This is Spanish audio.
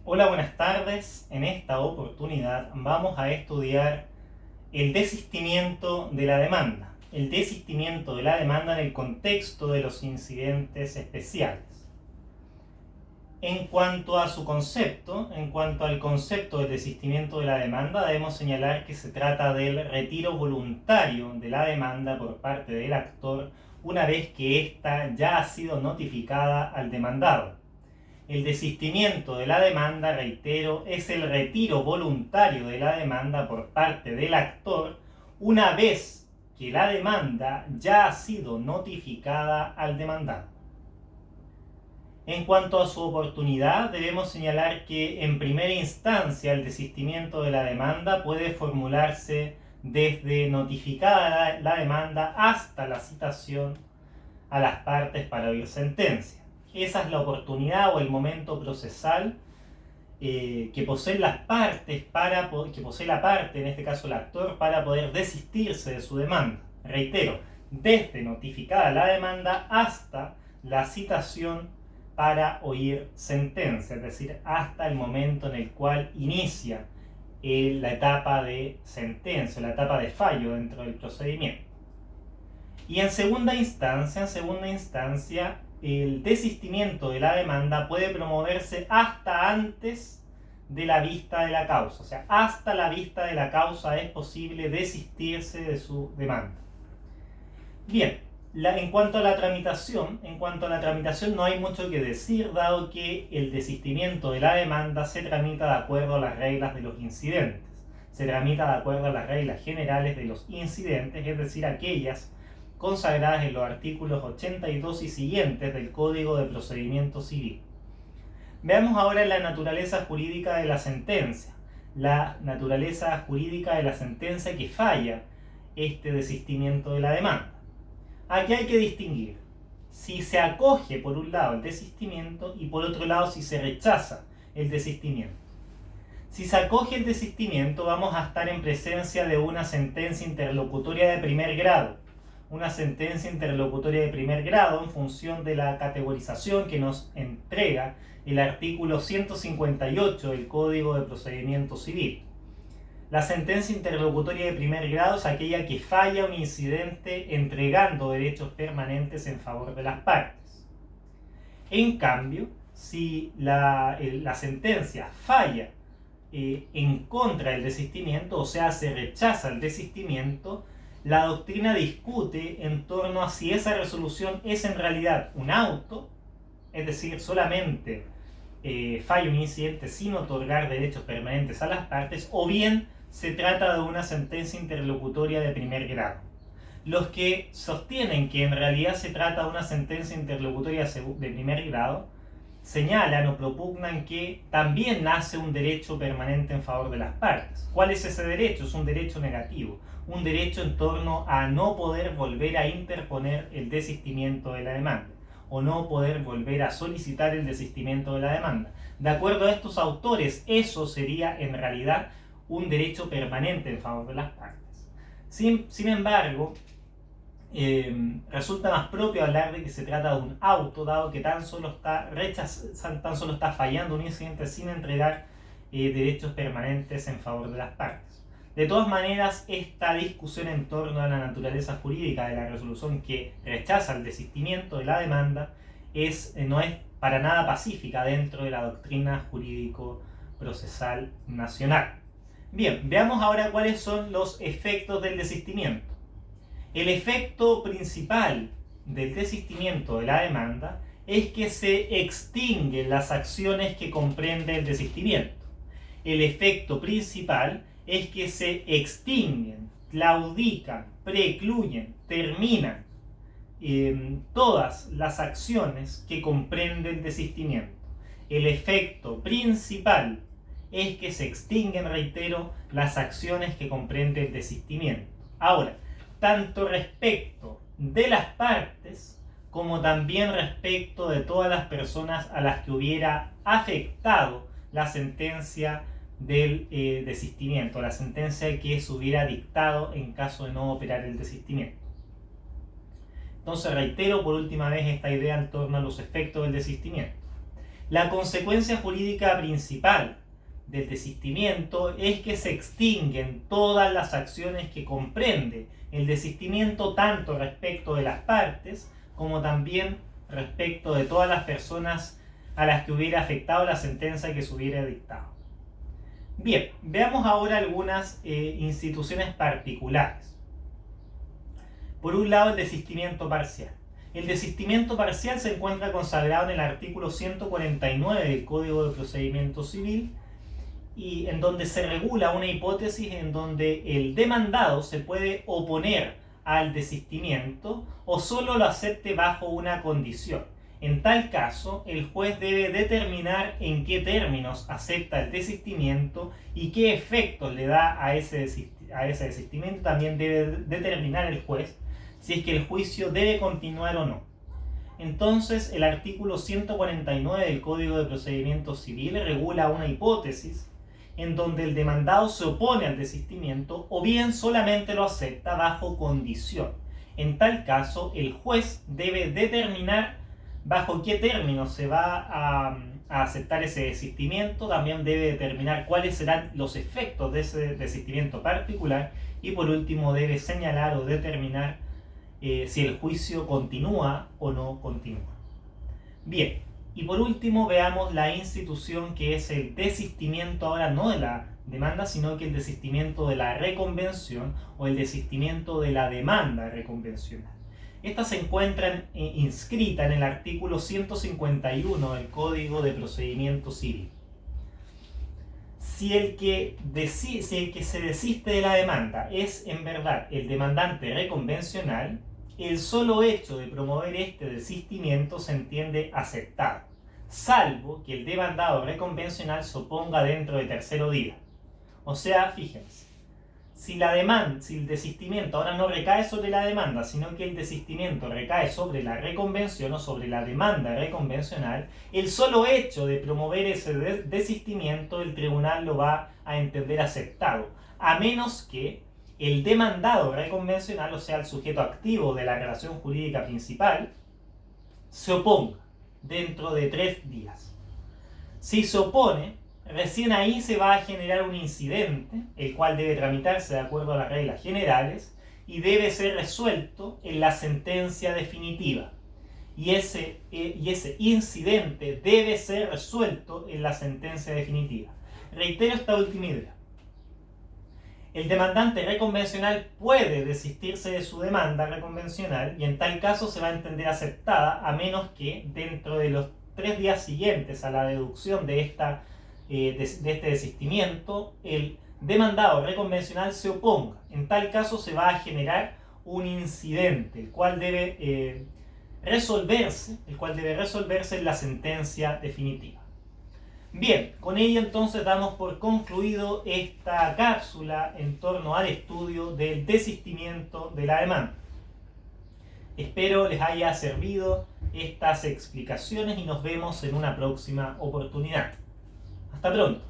Hola, buenas tardes. En esta oportunidad vamos a estudiar el desistimiento de la demanda. El desistimiento de la demanda en el contexto de los incidentes especiales. En cuanto a su concepto, en cuanto al concepto del desistimiento de la demanda, debemos señalar que se trata del retiro voluntario de la demanda por parte del actor una vez que ésta ya ha sido notificada al demandado. El desistimiento de la demanda, reitero, es el retiro voluntario de la demanda por parte del actor una vez que la demanda ya ha sido notificada al demandado. En cuanto a su oportunidad, debemos señalar que en primera instancia el desistimiento de la demanda puede formularse desde notificada la demanda hasta la citación a las partes para oír sentencia. Esa es la oportunidad o el momento procesal que poseen las partes que posee la parte, en este caso el actor, para poder desistirse de su demanda. Reitero, desde notificada la demanda hasta la citación para oír sentencia, es decir, hasta el momento en el cual inicia la etapa de sentencia, la etapa de fallo dentro del procedimiento. Y en segunda instancia, el desistimiento de la demanda puede promoverse hasta antes de la vista de la causa. O sea, hasta la vista de la causa es posible desistirse de su demanda. Bien, en cuanto a la tramitación no hay mucho que decir, dado que el desistimiento de la demanda se tramita de acuerdo a las reglas de los incidentes. Se tramita de acuerdo a las reglas generales de los incidentes, es decir, aquellas consagradas en los artículos 82 y siguientes del Código de Procedimiento Civil. Veamos ahora la naturaleza jurídica de la sentencia. La naturaleza jurídica de la sentencia que falla este desistimiento de la demanda. Aquí hay que distinguir si se acoge por un lado el desistimiento y por otro lado si se rechaza el desistimiento. Si se acoge el desistimiento, vamos a estar en presencia de una sentencia interlocutoria de primer grado. Una sentencia interlocutoria de primer grado en función de la categorización que nos entrega el artículo 158 del Código de Procedimiento Civil. La sentencia interlocutoria de primer grado es aquella que falla un incidente entregando derechos permanentes en favor de las partes. En cambio, si la sentencia falla en contra del desistimiento, o sea, se rechaza el desistimiento, la doctrina discute en torno a si esa resolución es en realidad un auto, es decir, solamente falla un incidente sin otorgar derechos permanentes a las partes, o bien se trata de una sentencia interlocutoria de primer grado. Los que sostienen que en realidad se trata de una sentencia interlocutoria de primer grado señalan o propugnan que también nace un derecho permanente en favor de las partes. ¿Cuál es ese derecho? Es un derecho negativo, un derecho en torno a no poder volver a interponer el desistimiento de la demanda o no poder volver a solicitar el desistimiento de la demanda. De acuerdo a estos autores, eso sería en realidad un derecho permanente en favor de las partes. Sin embargo, resulta más propio hablar de que se trata de un auto, dado que tan solo está fallando un incidente sin entregar derechos permanentes en favor de las partes. De todas maneras, esta discusión en torno a la naturaleza jurídica de la resolución que rechaza el desistimiento de la demanda no es para nada pacífica dentro de la doctrina jurídico-procesal nacional. Bien, veamos ahora cuáles son los efectos del desistimiento. El efecto principal del desistimiento de la demanda es que se extinguen las acciones que comprende el desistimiento. El efecto principal es que se extinguen, claudican, precluyen, terminan todas las acciones que comprende el desistimiento. El efecto principal es que se extinguen, reitero, las acciones que comprende el desistimiento. Ahora, tanto respecto de las partes como también respecto de todas las personas a las que hubiera afectado la sentencia del desistimiento, la sentencia que se hubiera dictado en caso de no operar el desistimiento. Entonces reitero por última vez esta idea en torno a los efectos del desistimiento. La consecuencia jurídica principal del desistimiento es que se extinguen todas las acciones que comprende el desistimiento, tanto respecto de las partes como también respecto de todas las personas a las que hubiera afectado la sentencia que se hubiera dictado. Bien, veamos ahora algunas instituciones particulares. Por un lado, el desistimiento parcial. El desistimiento parcial se encuentra consagrado en el artículo 149 del Código de Procedimiento Civil, y en donde se regula una hipótesis en donde el demandado se puede oponer al desistimiento o solo lo acepte bajo una condición. En tal caso, el juez debe determinar en qué términos acepta el desistimiento y qué efectos le da a ese desistimiento. También debe determinar el juez si es que el juicio debe continuar o no. Entonces, el artículo 149 del Código de Procedimiento Civil regula una hipótesis en donde el demandado se opone al desistimiento o bien solamente lo acepta bajo condición. En tal caso, el juez debe determinar bajo qué términos se va a aceptar ese desistimiento. También debe determinar cuáles serán los efectos de ese desistimiento particular y por último debe señalar o determinar si el juicio continúa o no continúa. Bien, y por último veamos la institución que es el desistimiento, ahora no de la demanda, sino que el desistimiento de la reconvención o el desistimiento de la demanda reconvencional. Esta se encuentra inscrita en el artículo 151 del Código de Procedimiento Civil. Si el que se desiste de la demanda es en verdad el demandante reconvencional, el solo hecho de promover este desistimiento se entiende aceptado, salvo que el demandado reconvencional se oponga dentro de tercero día. O sea, fíjense, si el desistimiento ahora no recae sobre la demanda, sino que el desistimiento recae sobre la reconvención o sobre la demanda reconvencional, el solo hecho de promover ese desistimiento, el tribunal lo va a entender aceptado, a menos que el demandado reconvencional, o sea, el sujeto activo de la relación jurídica principal, se oponga dentro de 3 días. Si se opone, recién ahí se va a generar un incidente, el cual debe tramitarse de acuerdo a las reglas generales y debe ser resuelto en la sentencia definitiva. Y ese incidente debe ser resuelto en la sentencia definitiva. Reitero esta última idea. El demandante reconvencional puede desistirse de su demanda reconvencional y en tal caso se va a entender aceptada, a menos que dentro de los 3 días siguientes a la deducción de este desistimiento, el demandado reconvencional se oponga. En tal caso se va a generar un incidente, el cual debe resolverse en la sentencia definitiva. Bien, con ello entonces damos por concluido esta cápsula en torno al estudio del desistimiento de la demanda. Espero les haya servido estas explicaciones y nos vemos en una próxima oportunidad. Hasta pronto.